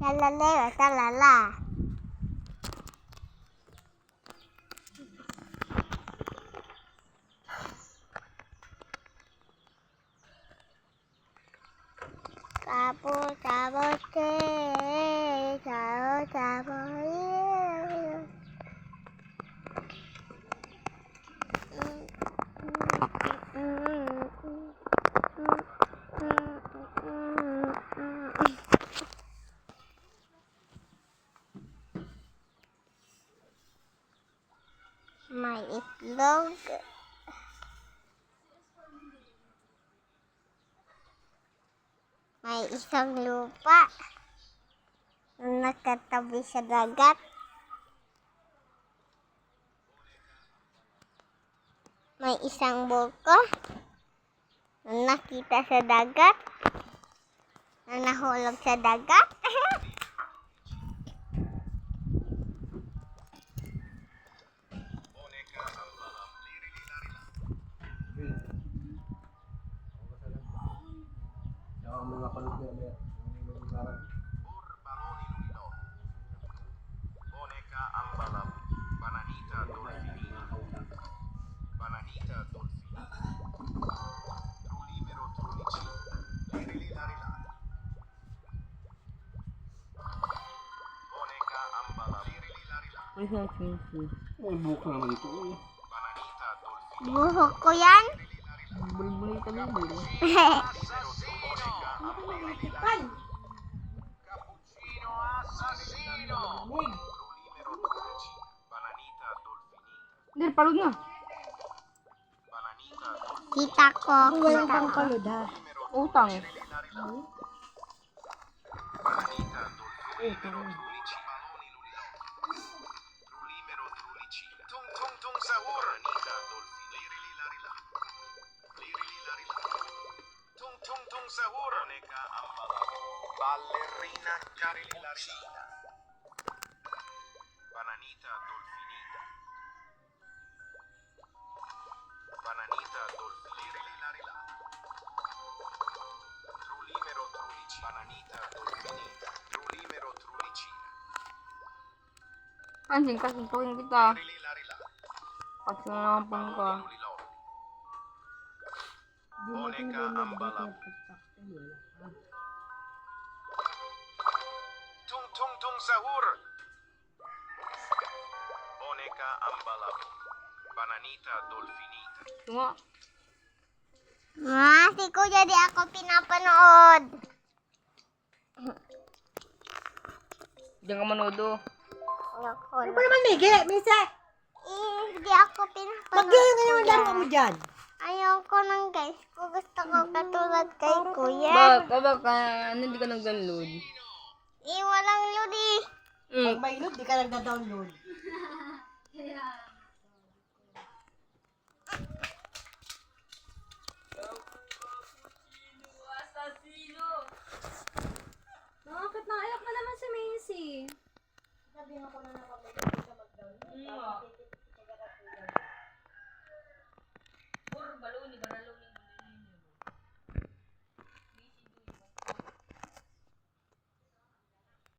Lalala, talala. Sabot, sabot, sabot, sabot. May itlog. May isang lupa na nakatabi sa dagat. May isang buko na nakita sa dagat, na nahulog sa dagat. Mga palugya niya. Boneka ang balap, bananita dolfini. Bananita dolfini. Trulimero trulici, lirililarila. Boneka ang balap, lirililarila. May buhok naman ito. Bananita dolfini. Buhok ko yan. Bulbul ka lang din. Cappuccino assassino. Trulimero trulici, bananita dolfinita. Hindi, palod na. Bananita dolfini. Kita ko. Wala pang palod ha. Utang. Bananita dolfini. Trulici, baloni lulilo. Trulimero trulici. Tung tung tung sahur. Bananita dolfini. Lirililarila. Lirililarila. Tung tung tung sahur. Boneka ang balap. Ballerina carililarina. Bananita dolfinita. Bananita dolfilirililarila. Trulimero trulici. Bananita dolfinita. Trulimero trulicina. Anjing, kasumpagin kita. Lirililarila. Kasi naman ka. Lulilo. Boneka ang balap. Tung tung tung sahur. Boneka ang balap. Bananita dolfinita. Tunga. Si Kuya, di ako pinapanood. Diyan ka manodo. Ano ba naman, Migi? Misa, Di ako pinapanood. mag-gaya nga naman laro mo dyan. Ayoko nang guys. Kung gusto ko katulad kay Kuya. Baka, ano hindi ka nag-download? Walang ludi. Pag may load, di ka nagda-download.